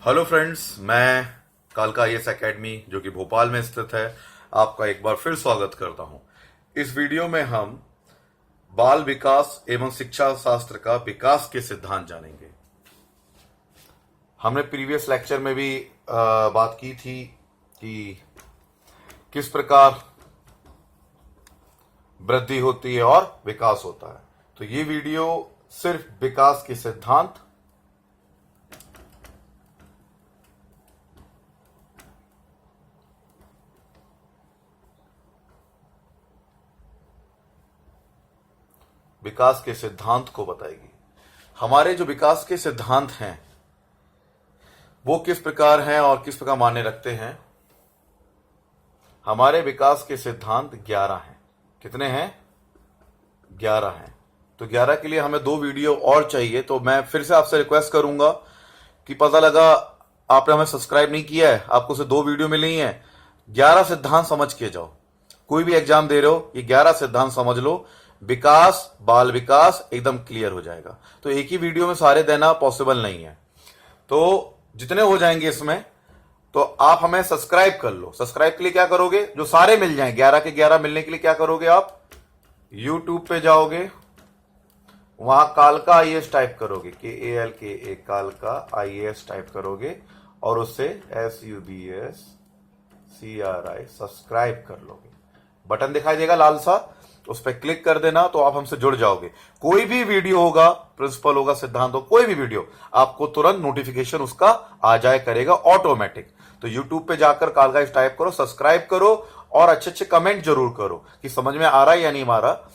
Hello friends, मैं कालका IAS academy जो कि भोपाल में स्थित है, आपका एक बार फिर स्वागत करता हूं। इस वीडियो में हम बाल विकास एवं शिक्षा शास्त्र का विकास के सिद्धांत जानेंगे। हमने प्रीवियस लेक्चर में भी बात की थी कि किस प्रकार वृद्धि होती है और विकास होता है। तो ये वीडियो सिर्फ विकास के सिद्धांत, विकास के सिद्धांत को बताएगी। हमारे जो विकास के सिद्धांत हैं वो किस प्रकार हैं और किस प्रकार मान्य रखते हैं। हमारे विकास के सिद्धांत 11 हैं। कितने हैं? 11 हैं। तो 11 के लिए हमें 2 वीडियो और चाहिए। तो मैं फिर से आपसे रिक्वेस्ट करूंगा कि पता लगा आपने हमें सब्सक्राइब नहीं किया है, आपको से 2 वीडियो मिली हैं। 11 सिद्धांत समझ के जाओ। कोई भी एग्जाम दे रहे हो, ये 11 सिद्धांत समझ लो। विकास, बाल विकास एकदम क्लियर हो जाएगा। तो एक ही वीडियो में सारे देना पॉसिबल नहीं है, तो जितने हो जाएंगे इसमें, तो आप हमें सब्सक्राइब कर लो। सब्सक्राइब के लिए क्या करोगे? जो सारे मिल जाएं 11 के 11 मिलने के लिए क्या करोगे? आप यूट्यूब पे जाओगे, वहां कालका आईएएस टाइप करोगे, KALKA कालका आईएएस टाइप करोगे और उससे SUBS CRI सब्सक्राइब कर लोगे। बटन दिखाई देगा लाल सा, उस पर क्लिक कर देना, तो आप हमसे जुड़ जाओगे। कोई भी वीडियो होगा, प्रिंसिपल होगा, सिद्धांत हो, कोई भी वीडियो, आपको तुरंत नोटिफिकेशन उसका आ जाए करेगा ऑटोमेटिक। तो यूट्यूब पे जाकर कालका टाइप करो, सब्सक्राइब करो और अच्छे अच्छे कमेंट जरूर करो कि समझ में आ रहा है या नहीं आ रहा।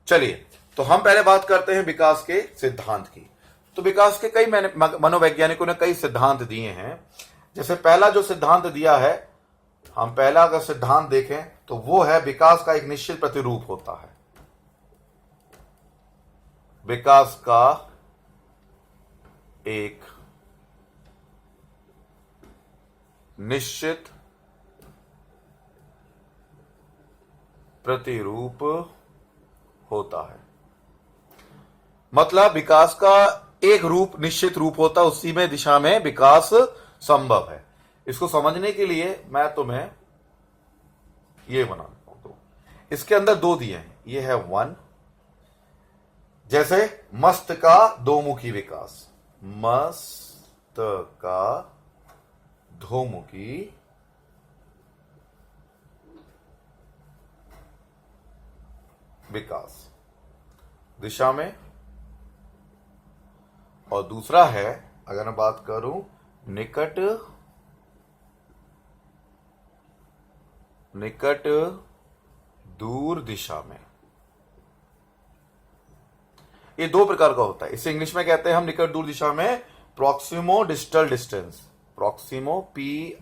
चलिए, तो हम पहले बात करते हैं विकास के सिद्धांत की। तो विकास के कई मनोवैज्ञानिकों ने कई सिद्धांत दिए हैं। जैसे पहला जो सिद्धांत दिया है, हम पहला अगर सिद्धांत देखें तो वो है विकास का एक निश्चित प्रतिरूप होता है। विकास का एक निश्चित प्रतिरूप होता है। मतलब विकास का एक रूप, निश्चित रूप होता है, उसी में दिशा में विकास संभव है। इसको समझने के लिए मैं तुम्हें ये बनाता हूं। इसके अंदर 2 दिए हैं, ये है 1। जैसे मस्त का 2मुखी विकास, मस्त का 2मुखी विकास दिशा में। और दूसरा है, अगर मैं बात करूं निकट दूर दिशा में। ये 2 प्रकार का होता है। इसे इंग्लिश में कहते हैं हम निकट दूर दिशा में proximo distal distance. Proximo PROXIMO,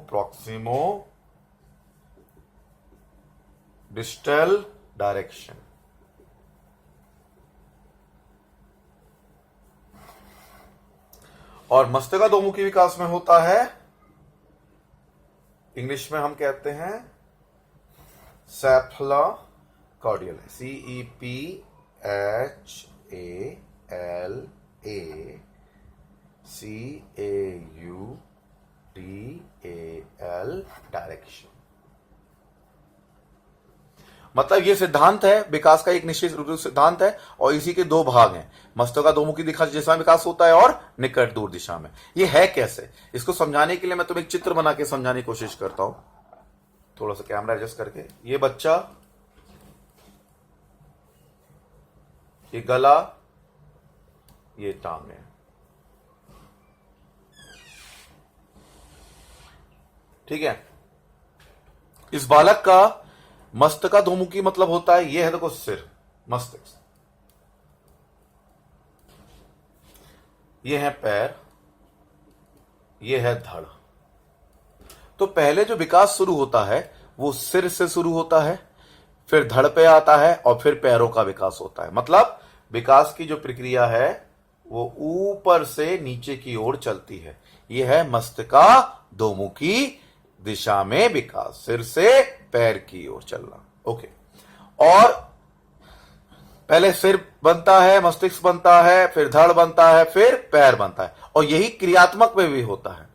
proximo distal direction. और मस्तिष्क 2मुखी विकास में होता है, इंग्लिश में हम कहते हैं सेफलाकॉर्डियल, CEPHLACAUDAL डायरेक्शन। मतलब ये सिद्धांत है, विकास का एक निश्चित सिद्धांत है और इसी के 2 भाग हैं। मस्तक का 2मुखी दिशा में विकास होता है और निकट दूर दिशा में। ये है कैसे? इसको समझाने के लिए मैं तुम्हें एक चित्र बना के समझाने की कोशिश करता हूं। थोड़ा सा कैमरा एडजस्ट करके। ये बच्चा, ये गला, ये टांगे। ठीक है। इस बालक का मस्तक का 2मुखी मतलब होता है, ये है देखो सिर, मस्तिष्क, ये है पैर, ये है धड़। तो पहले जो विकास शुरू होता है वो सिर से शुरू होता है, फिर धड़ पे आता है और फिर पैरों का विकास होता है। मतलब विकास की जो प्रक्रिया है वो ऊपर से नीचे की ओर चलती है। यह है मस्तिष्क का 2मुखी दिशा में विकास, सिर से पैर की ओर चलना। ओके। और पहले सिर बनता है, मस्तिष्क बनता है, फिर धड़ बनता है, फिर पैर बनता है, और यही क्रियात्मक में भी होता है।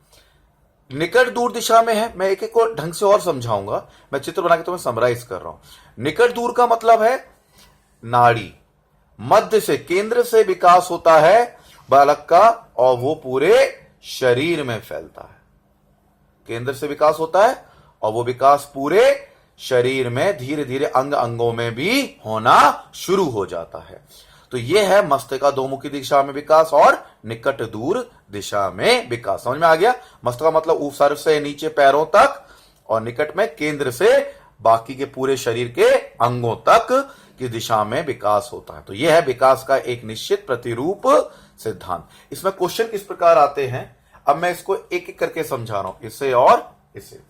निकट दूर दिशा में है, मैं एक एक को ढंग से और समझाऊंगा, मैं चित्र बना के तुम्हें समराइज कर रहा हूं। निकट दूर का मतलब है नाड़ी, मध्य से, केंद्र से विकास होता है बालक का, और वो पूरे शरीर में फैलता है। केंद्र से विकास होता है और वो विकास पूरे शरीर में धीरे धीरे अंग अंगों में भी होना शुरू हो जाता है। तो ये है मस्तिष्काधोमुखी दिशा में विकास और निकट दूर दिशा में विकास। समझ में आ गया? मस्तिष्क का मतलब ऊपर से नीचे पैरों तक, और निकट में केंद्र से बाकी के पूरे शरीर के अंगों तक की दिशा में विकास होता है। तो यह है विकास का एक निश्चित प्रतिरूप सिद्धांत। इसमें क्वेश्चन किस प्रकार आते हैं, अब मैं इसको एक एक करके समझा रहा हूं, इसे और इसे।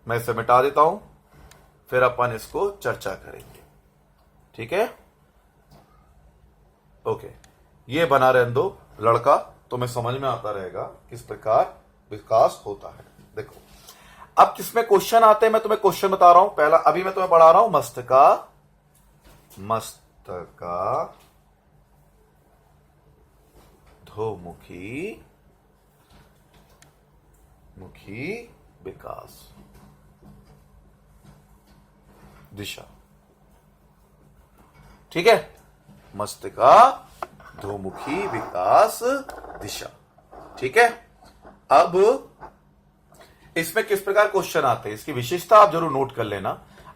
मैं इसे मिटा देता हूं, फिर अपन इसको चर्चा करेंगे। ठीक है? ओके, ये बना रहने दो लड़का, तो मैं समझ में आता रहेगा किस प्रकार विकास होता है। देखो अब किसमें क्वेश्चन आते हैं, मैं तुम्हें क्वेश्चन बता रहा हूं। पहला अभी मैं तुम्हें पढ़ा रहा हूं मस्तिष्का धोमुखी विकास दिशा। ठीक है? मस्तिष्का धोमुखी विकास दिशा। ठीक है? अब इसमें किस प्रकार क्वेश्चन आते हैं, इसकी विशेषता आप जरूर नोट कर लेना।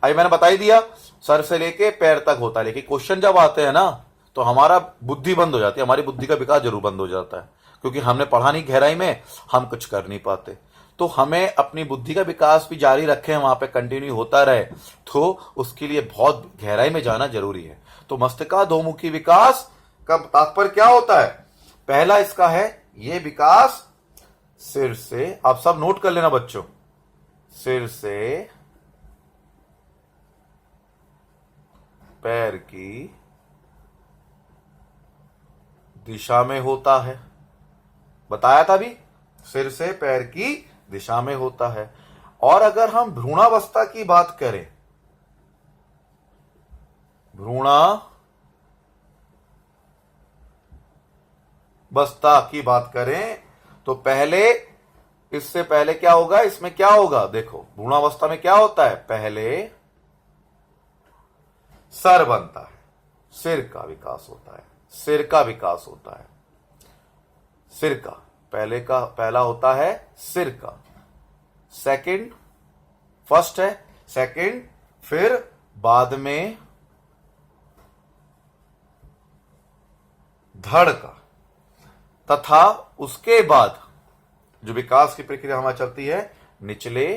अभी मैंने बता ही दिया सर से लेके पैर तक होता है, लेकिन क्वेश्चन जब आते हैं ना तो हमारा बुद्धि बंद हो जाती है, हमारी बुद्धि का विकास जरूर बंद हो जाता है, क्योंकि हमने पढ़ा नहीं गहराई में, हम कुछ कर नहीं पाते। तो हमें अपनी बुद्धि का विकास भी जारी रखें, वहां पे कंटिन्यू होता रहे, तो उसके लिए बहुत गहराई में जाना जरूरी है। तो मस्तिष्काधोमुखी विकास का तात्पर्य क्या होता है? पहला इसका है ये विकास सिर से, आप सब नोट कर लेना बच्चों, सिर से पैर की दिशा में होता है। बताया था भी, सिर से पैर की दिशा में होता है। और अगर हम भ्रूणावस्था की बात करें, भ्रूणावस्था की बात करें, तो पहले, इससे पहले क्या होगा, इसमें क्या होगा, देखो भ्रूणावस्था में क्या होता है, पहले सर बनता है, सिर का विकास होता है, सिर का विकास होता है, सिर का पहला होता है सिर का, सेकंड, फर्स्ट है सेकंड, फिर बाद में धड़ का, तथा उसके बाद जो विकास की प्रक्रिया हमारी चलती है निचले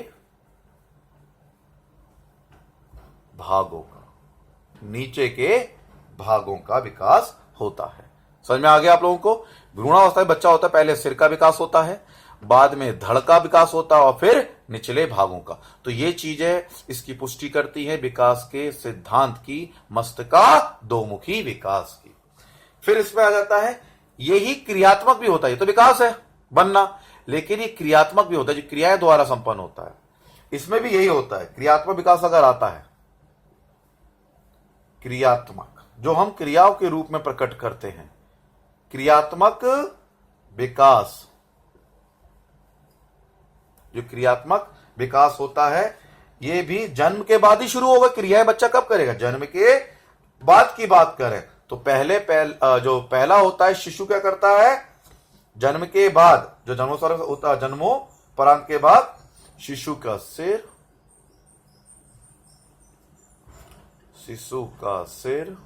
भागों का, नीचे के भागों का विकास होता है। समझ में आ गया आप लोगों को? भ्रूणावस्था में बच्चा होता है, पहले सिर का विकास होता है, बाद में धड़ का विकास होता है, और फिर निचले भागों का। तो ये चीजें इसकी पुष्टि करती है विकास के सिद्धांत की, मस्तिष्काधोमुखी विकास की। फिर इसमें आ जाता है यही क्रियात्मक भी होता है, ये तो विकास है बनना, लेकिन ये क्रियात्मक भी होता है, जो क्रियाएं द्वारा संपन्न होता है। इसमें भी यही होता है, क्रियात्मक विकास अगर आता है, क्रियात्मक जो हम क्रियाओं के रूप में प्रकट करते हैं, क्रियात्मक विकास, जो क्रियात्मक विकास होता है, ये भी जन्म के बाद ही शुरू होगा। क्रियाएं बच्चा कब करेगा? जन्म के बाद की बात करें तो जो पहला होता है शिशु क्या करता है, जन्म के बाद, जो जन्मोत्सव होता है, जन्मोपरांत के बाद शिशु का सिर,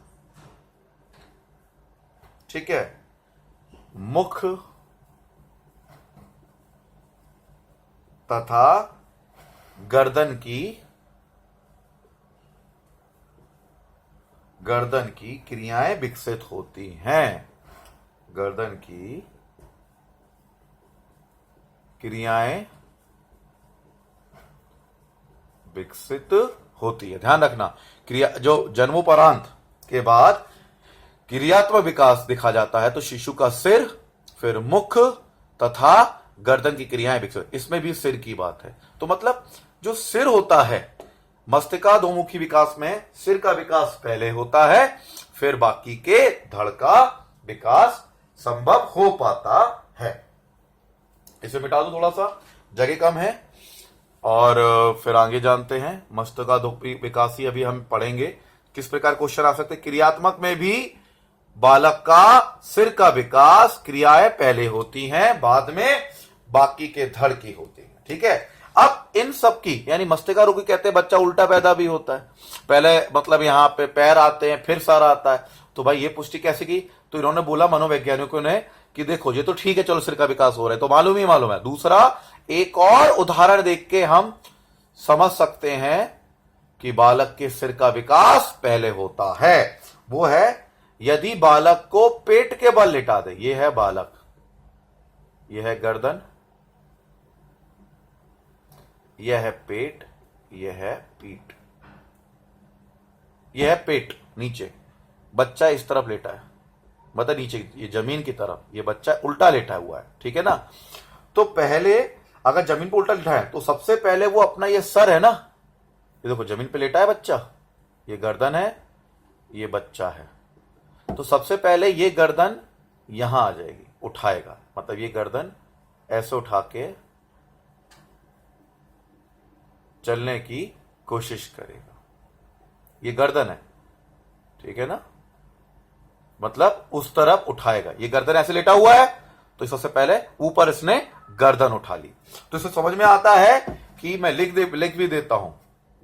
ठीक है, मुख तथा गर्दन की क्रियाएं विकसित होती हैं। गर्दन की क्रियाएं विकसित होती है, ध्यान रखना। क्रिया जो जन्मोपरांत के बाद क्रियात्मक विकास दिखा जाता है, तो शिशु का सिर, फिर मुख तथा गर्दन की क्रियाएं विकसित, इसमें भी सिर की बात है। तो मतलब जो सिर होता है मस्तिष्का दोमुखी विकास में सिर का विकास पहले होता है, फिर बाकी के धड़ का विकास संभव हो पाता है। इसे मिटा दो, थोड़ा सा जगह कम है। और फिर आगे जानते हैं मस्तिष्का दोमुखी विकास ही अभी हम पढ़ेंगे। किस प्रकार क्वेश्चन आ सकते हैं। क्रियात्मक में भी बालक का सिर का विकास क्रियाएं पहले होती हैं, बाद में बाकी के धड़ की होती है। ठीक है। अब इन सब की यानी मस्तिष्का रोगी कहते हैं बच्चा उल्टा पैदा भी होता है, पहले मतलब यहां पे पैर आते हैं फिर सर आता है। तो भाई ये पुष्टि कैसे की। तो इन्होंने बोला मनोवैज्ञानिकों ने कि देखो ये तो ठीक है, चलो सिर का विकास हो रहा है तो मालूम ही मालूम है। दूसरा एक और उदाहरण देख के हम समझ सकते हैं कि बालक के सिर का विकास पहले होता है। वो है यदि बालक को पेट के बल लिटा दे। ये है बालक, यह है गर्दन, यह है पेट, यह है पीठ, यह है पेट नीचे, बच्चा इस तरफ लेटा है, मतलब नीचे ये जमीन की तरफ, ये बच्चा उल्टा लेटा हुआ है। ठीक है ना। तो पहले अगर जमीन पर उल्टा लेटा है तो सबसे पहले वो अपना ये सर है ना, ये देखो जमीन पे लेटा है बच्चा, ये गर्दन है, ये बच्चा है। तो सबसे पहले ये गर्दन यहां आ जाएगी, उठाएगा, मतलब ये गर्दन ऐसे उठा के चलने की कोशिश करेगा। ये गर्दन है, ठीक है ना, मतलब उस तरफ उठाएगा। ये गर्दन ऐसे लेटा हुआ है तो सबसे पहले ऊपर इसने गर्दन उठा ली। तो इसे समझ में आता है कि मैं लिख भी देता हूं।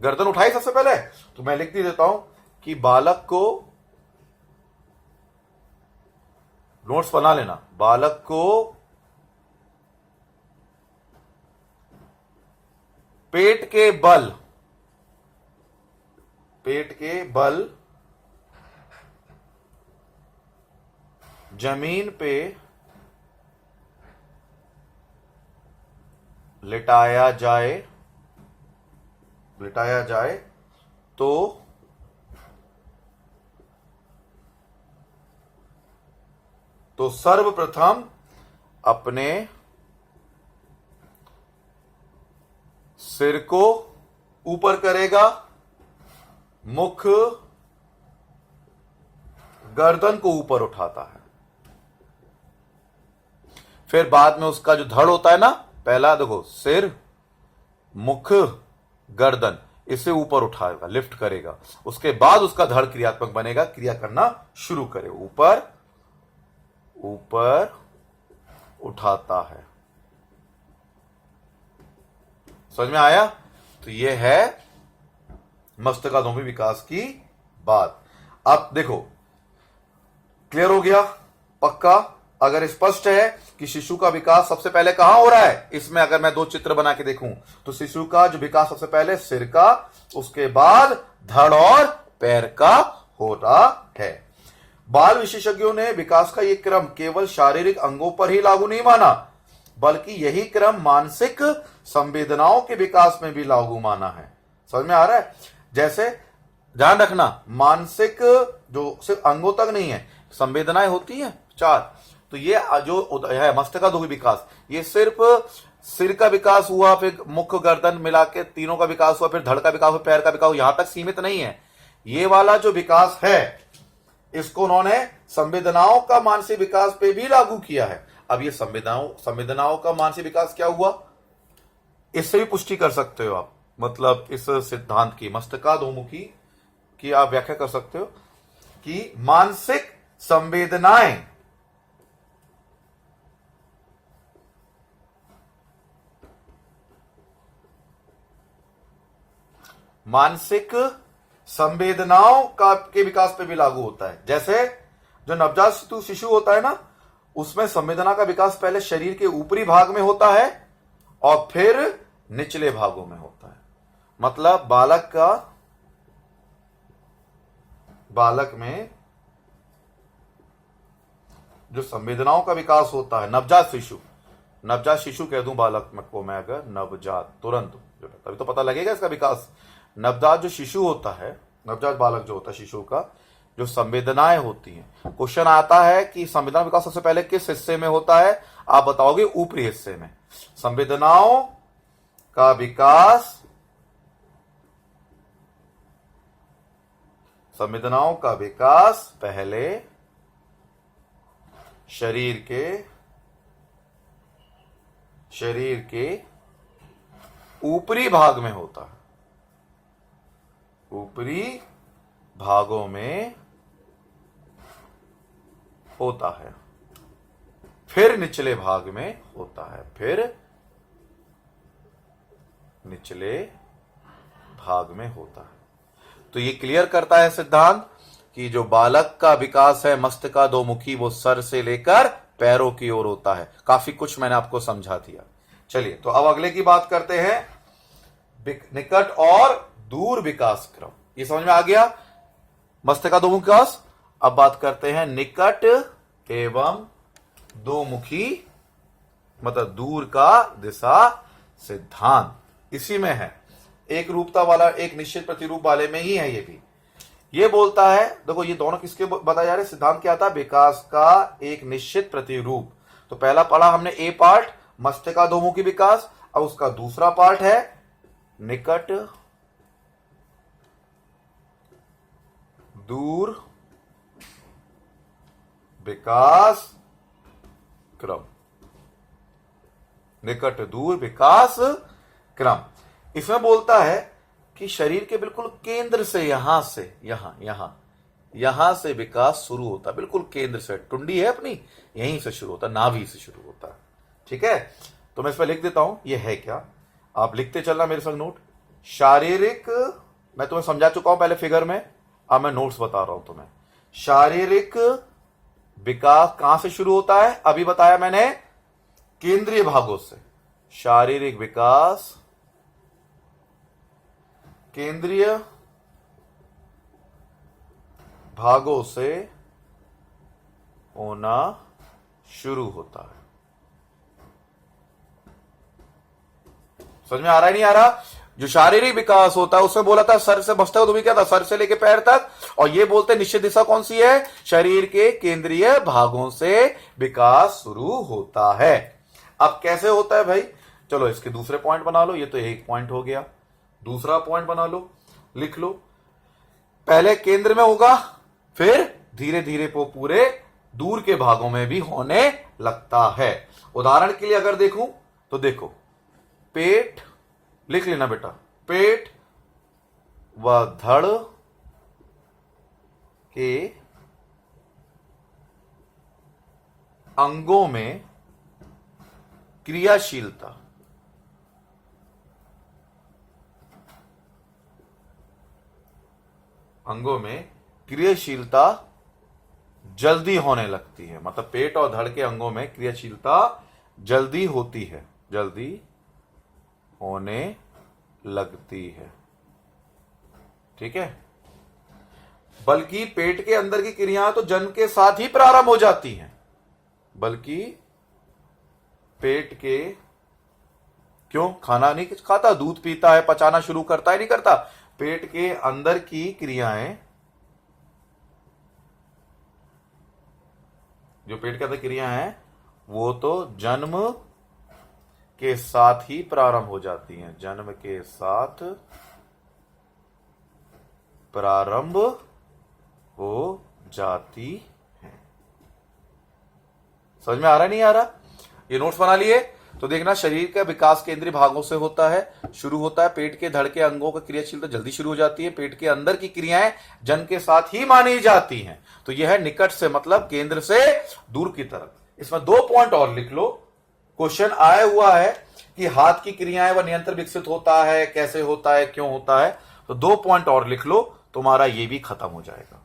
गर्दन उठाई सबसे पहले, तो मैं लिख भी देता हूं कि बालक को, नोट्स बना लेना, बालक को पेट के बल जमीन पे लिटाया जाए तो सर्वप्रथम अपने सिर को ऊपर करेगा, मुख गर्दन को ऊपर उठाता है, फिर बाद में उसका जो धड़ होता है ना, पहला देखो सिर, मुख, गर्दन, इसे ऊपर उठाएगा, लिफ्ट करेगा, उसके बाद उसका धड़ क्रियात्मक बनेगा, क्रिया करना शुरू करे, ऊपर उठाता है। समझ में आया। तो यह है मस्तिष्का दोमुखी विकास की बात। अब देखो क्लियर हो गया, पक्का। अगर स्पष्ट है कि शिशु का विकास सबसे पहले कहां हो रहा है, इसमें अगर मैं दो चित्र बना के देखूं तो शिशु का जो विकास सबसे पहले सिर का, उसके बाद धड़ और पैर का हो रहा है। बाल विशेषज्ञों ने विकास का यह क्रम केवल शारीरिक अंगों पर ही लागू नहीं माना, बल्कि यही क्रम मानसिक संवेदनाओं के विकास में भी लागू माना है। समझ में आ रहा है। जैसे ध्यान रखना, मानसिक जो सिर्फ अंगों तक नहीं है, संवेदनाएं होती हैं 4। तो ये जो है मस्तिष्का दोमुखी विकास, ये सिर्फ सिर का विकास हुआ, फिर मुख गर्दन मिला के तीनों का विकास हुआ, फिर धड़ का विकास हुआ, पैर का विकास हुआ, यहां तक सीमित नहीं है। ये वाला जो विकास है इसको उन्होंने संवेदनाओं का मानसिक विकास पे भी लागू किया है। अब ये संवेदनाओं का मानसिक विकास क्या हुआ, इससे भी पुष्टि कर सकते हो आप, मतलब इस सिद्धांत की, मस्तिष्का दोमुखी की आप व्याख्या कर सकते हो कि मानसिक संवेदनाएं मानसिक संवेदनाओं का के विकास पे भी लागू होता है। जैसे जो नवजात शिशु होता है ना, उसमें संवेदना का विकास पहले शरीर के ऊपरी भाग में होता है और फिर निचले भागों में होता है। मतलब बालक में जो संवेदनाओं का विकास होता है, नवजात शिशु कह दूं बालक को मैं, अगर नवजात तुरंत तभी तो पता लगेगा इसका विकास। नवजात जो शिशु होता है, नवजात बालक जो होता है शिशु का, जो संवेदनाएं होती हैं, क्वेश्चन आता है कि संवेदना विकास सबसे पहले किस हिस्से में होता है, आप बताओगे ऊपरी हिस्से में। संवेदनाओं का विकास संवेदनाओं का विकास पहले शरीर के ऊपरी भाग में होता है, ऊपरी भागों में होता है, फिर निचले भाग में होता है, फिर निचले भाग में होता है। तो ये क्लियर करता है सिद्धांत कि जो बालक का विकास है मस्तकाधोमुखी, वो सर से लेकर पैरों की ओर होता है। काफी कुछ मैंने आपको समझा दिया। चलिए तो अब अगले की बात करते हैं, निकट और दूर विकास क्रम। ये समझ में आ गया मस्तकाधोमुखी विकास। अब बात करते हैं निकट एवं दोमुखी, मतलब दूर का दिशा सिद्धांत। इसी में है, एक रूपता वाला एक निश्चित प्रतिरूप वाले में ही है। ये भी ये बोलता है, देखो ये दोनों किसके बताए जा रहे हैं, सिद्धांत क्या था, विकास का एक निश्चित प्रतिरूप। तो पहला पढ़ा हमने ए पार्ट मस्तकाधोमुखी विकास, अब उसका दूसरा पार्ट है निकट दूर विकास क्रम, निकट दूर विकास क्रम। इसमें बोलता है कि शरीर के बिल्कुल केंद्र से यहां से यहां से विकास शुरू होता है, बिल्कुल केंद्र से, टुंडी है अपनी, यहीं से शुरू होता है, नाभि से शुरू होता है। ठीक है, तो मैं इस पर लिख देता हूं, ये है क्या, आप लिखते चलना मेरे संग नोट। शारीरिक, मैं तुम्हें समझा चुका हूं पहले फिगर में, अब मैं नोट्स बता रहा हूं तुम्हें। शारीरिक विकास कहां से शुरू होता है, अभी बताया मैंने, केंद्रीय भागों से। शारीरिक विकास केंद्रीय भागों से होना शुरू होता है। समझ में आ रहा है नहीं आ रहा? जो शारीरिक विकास होता है उसमें बोला था सर से मस्तकाधोमुखी क्या था, सर से लेके पैर तक, और ये बोलते निश्चित दिशा कौन सी है, शरीर के केंद्रीय भागों से विकास शुरू होता है। अब कैसे होता है भाई, चलो इसके दूसरे पॉइंट बना लो, ये तो एक पॉइंट हो गया, दूसरा पॉइंट बना लो, लिख लो। पहले केंद्र में होगा, फिर धीरे धीरे वो पूरे दूर के भागों में भी होने लगता है। उदाहरण के लिए अगर देखूं तो देखो, पेट, लिख लेना बेटा, पेट व धड़ के अंगों में क्रियाशीलता, अंगों में क्रियाशीलता जल्दी होने लगती है। मतलब पेट और धड़ के अंगों में क्रियाशीलता जल्दी होती है, जल्दी होने लगती है। ठीक है, बल्कि पेट के अंदर की क्रियाएं तो जन्म के साथ ही प्रारंभ हो जाती हैं, बल्कि पेट के, क्यों, खाना नहीं खाता, दूध पीता है, पचाना शुरू करता है, नहीं करता, पेट के अंदर की क्रियाएं, जो पेट के अंदर क्रियाएं हैं वो तो जन्म के साथ ही प्रारंभ हो जाती हैं, जन्म के साथ प्रारंभ हो जाती है। समझ में आ रहा नहीं आ रहा? ये नोट्स बना लिए तो देखना, शरीर का विकास केंद्रीय भागों से होता है, शुरू होता है, पेट के धड़ के अंगों का क्रियाशीलता जल्दी शुरू हो जाती है, पेट के अंदर की क्रियाएं जन्म के साथ ही मानी जाती हैं। तो यह है निकट से, मतलब केंद्र से दूर की तरफ। इसमें 2 पॉइंट और लिख लो। क्वेश्चन आया हुआ है कि हाथ की क्रियाएं व नियंत्रण विकसित होता है, कैसे होता है, क्यों होता है, तो 2 पॉइंट और लिख लो, तुम्हारा ये भी खत्म हो जाएगा,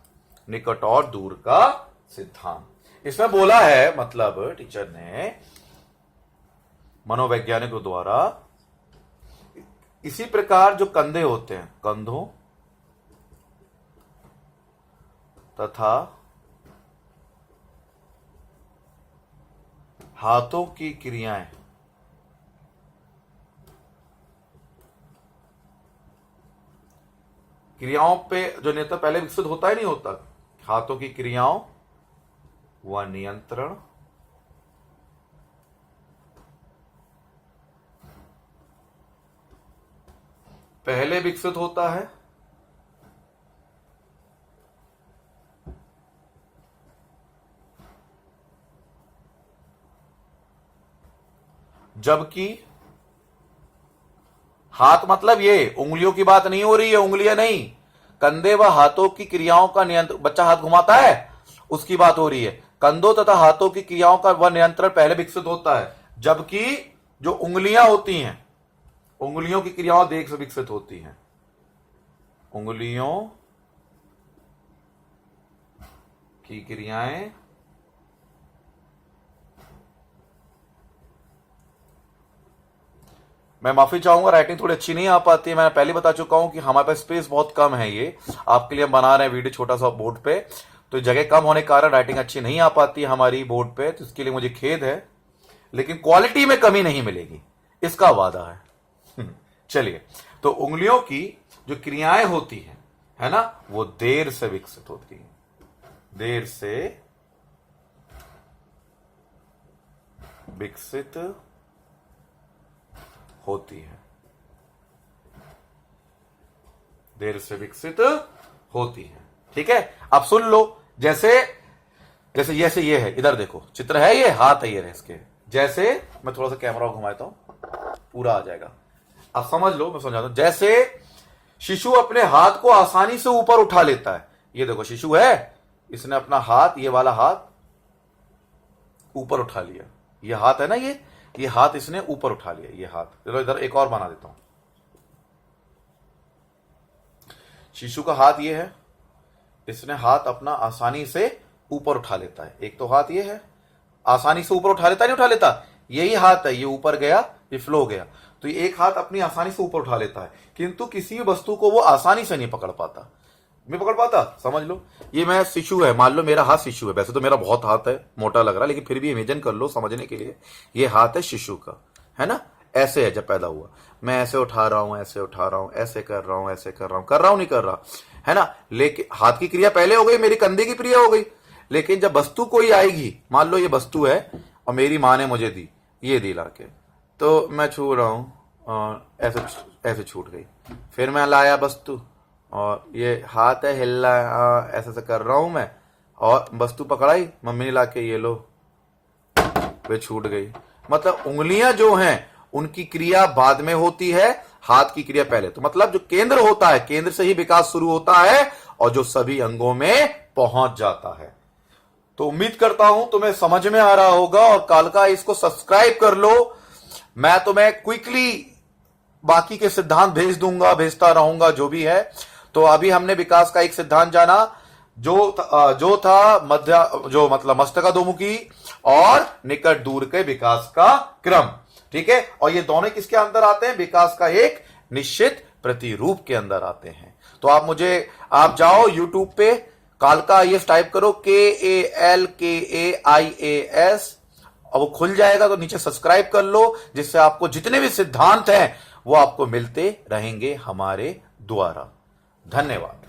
निकट और दूर का सिद्धांत। इसमें बोला है, मतलब टीचर ने मनोवैज्ञानिकों द्वारा, इसी प्रकार जो कंधे होते हैं, कंधों तथा हाथों की क्रियाएं क्रियाओं पे जो नियंत्रण पहले विकसित होता है, नहीं होता, हाथों की क्रियाओं व नियंत्रण पहले विकसित होता है, जबकि हाथ मतलब ये उंगलियों की बात नहीं हो रही है, उंगलियां नहीं, कंधे व हाथों की क्रियाओं का नियंत्रण, बच्चा हाथ घुमाता है उसकी बात हो रही है। कंधों तथा हाथों की क्रियाओं का वह नियंत्रण पहले विकसित होता है, जबकि जो उंगलियां होती हैं, उंगलियों की क्रियाओं देर से विकसित होती हैं। उंगलियों की क्रियाएं मैं माफी चाहूंगा, राइटिंग थोड़ी अच्छी नहीं आ पाती है। मैं पहले बता चुका हूं कि हमारे पास स्पेस बहुत कम है, ये आपके लिए हम बना रहे हैं वीडियो छोटा सा बोर्ड पे, तो जगह कम होने के कारण राइटिंग अच्छी नहीं आ पाती है हमारी बोर्ड पे, तो इसके लिए मुझे खेद है, लेकिन क्वालिटी में कमी नहीं मिलेगी, इसका वादा है। चलिए, तो उंगलियों की जो क्रियाएं होती हैं, है ना, वो देर से विकसित होती हैं, देर से विकसित होती है, देर से विकसित होती है। ठीक है, अब सुन लो, जैसे जैसे ये है, इधर देखो चित्र है, ये हाथ है, ये है इसके, जैसे मैं थोड़ा सा कैमरा घुमाता हूं, पूरा आ जाएगा, अब समझ लो, मैं समझाता हूं। जैसे शिशु अपने हाथ को आसानी से ऊपर उठा लेता है, ये देखो शिशु है, इसने अपना हाथ, ये वाला हाथ ऊपर उठा लिया, ये हाथ है ना, ये हाथ इसने ऊपर उठा लिया, ये हाथ, चलो इधर एक और बना देता हूं। शिशु का हाथ ये है, इसने हाथ अपना आसानी से ऊपर उठा लेता है, एक तो हाथ ये है, आसानी से ऊपर उठा लेता, नहीं उठा लेता, यही हाथ है, ये ऊपर गया, ये फ्लो गया, तो ये एक हाथ अपनी आसानी से ऊपर उठा लेता है, किंतु किसी भी वस्तु को वो आसानी से नहीं पकड़ पाता, नहीं पकड़ पाता। समझ लो, ये मैं शिशु है, मान लो मेरा हाथ शिशु है, वैसे तो मेरा बहुत हाथ है, मोटा लग रहा है, लेकिन फिर भी इमेजिन कर लो समझने के लिए, ये हाथ है शिशु का, है ना, ऐसे है जब पैदा हुआ, मैं ऐसे उठा रहा हूं, ऐसे उठा रहा हूं, ऐसे कर रहा हूं, ऐसे कर रहा हूं, नहीं कर रहा, है ना, लेकिन हाथ की क्रिया पहले हो गई, मेरी कंधे की क्रिया हो गई, लेकिन जब वस्तु कोई आएगी, मान लो ये वस्तु है और मेरी माँ ने मुझे दी, ये दी लाके, तो मैं छू रहा हूं और ऐसे छूट गई, फिर मैं लाया वस्तु और ये हाथ है, हिल रहा है, ऐसे कर रहा हूं मैं, और वस्तु पकड़ाई, मम्मी ने लाके, ये लो, वे छूट गई। मतलब उंगलियां जो हैं उनकी क्रिया बाद में होती है, हाथ की क्रिया पहले, तो मतलब जो केंद्र होता है, केंद्र से ही विकास शुरू होता है और जो सभी अंगों में पहुंच जाता है। तो उम्मीद करता हूं तुम्हें समझ में आ रहा होगा, और कालका इसको सब्सक्राइब कर लो, मैं तुम्हें क्विकली बाकी के सिद्धांत भेजता रहूंगा जो भी है। तो अभी हमने विकास का एक सिद्धांत जाना, जो था मतलब मस्तकाधोमुखी और निकट दूर के विकास का क्रम, ठीक है, और ये दोनों किसके अंदर आते हैं, विकास का एक निश्चित प्रतिरूप के अंदर आते हैं। तो आप जाओ यूट्यूब पे कालका आईएएस टाइप करो, KALKAIAS, और वो खुल जाएगा, तो नीचे सब्सक्राइब कर लो, जिससे आपको जितने भी सिद्धांत हैं वो आपको मिलते रहेंगे हमारे द्वारा। धन्यवाद।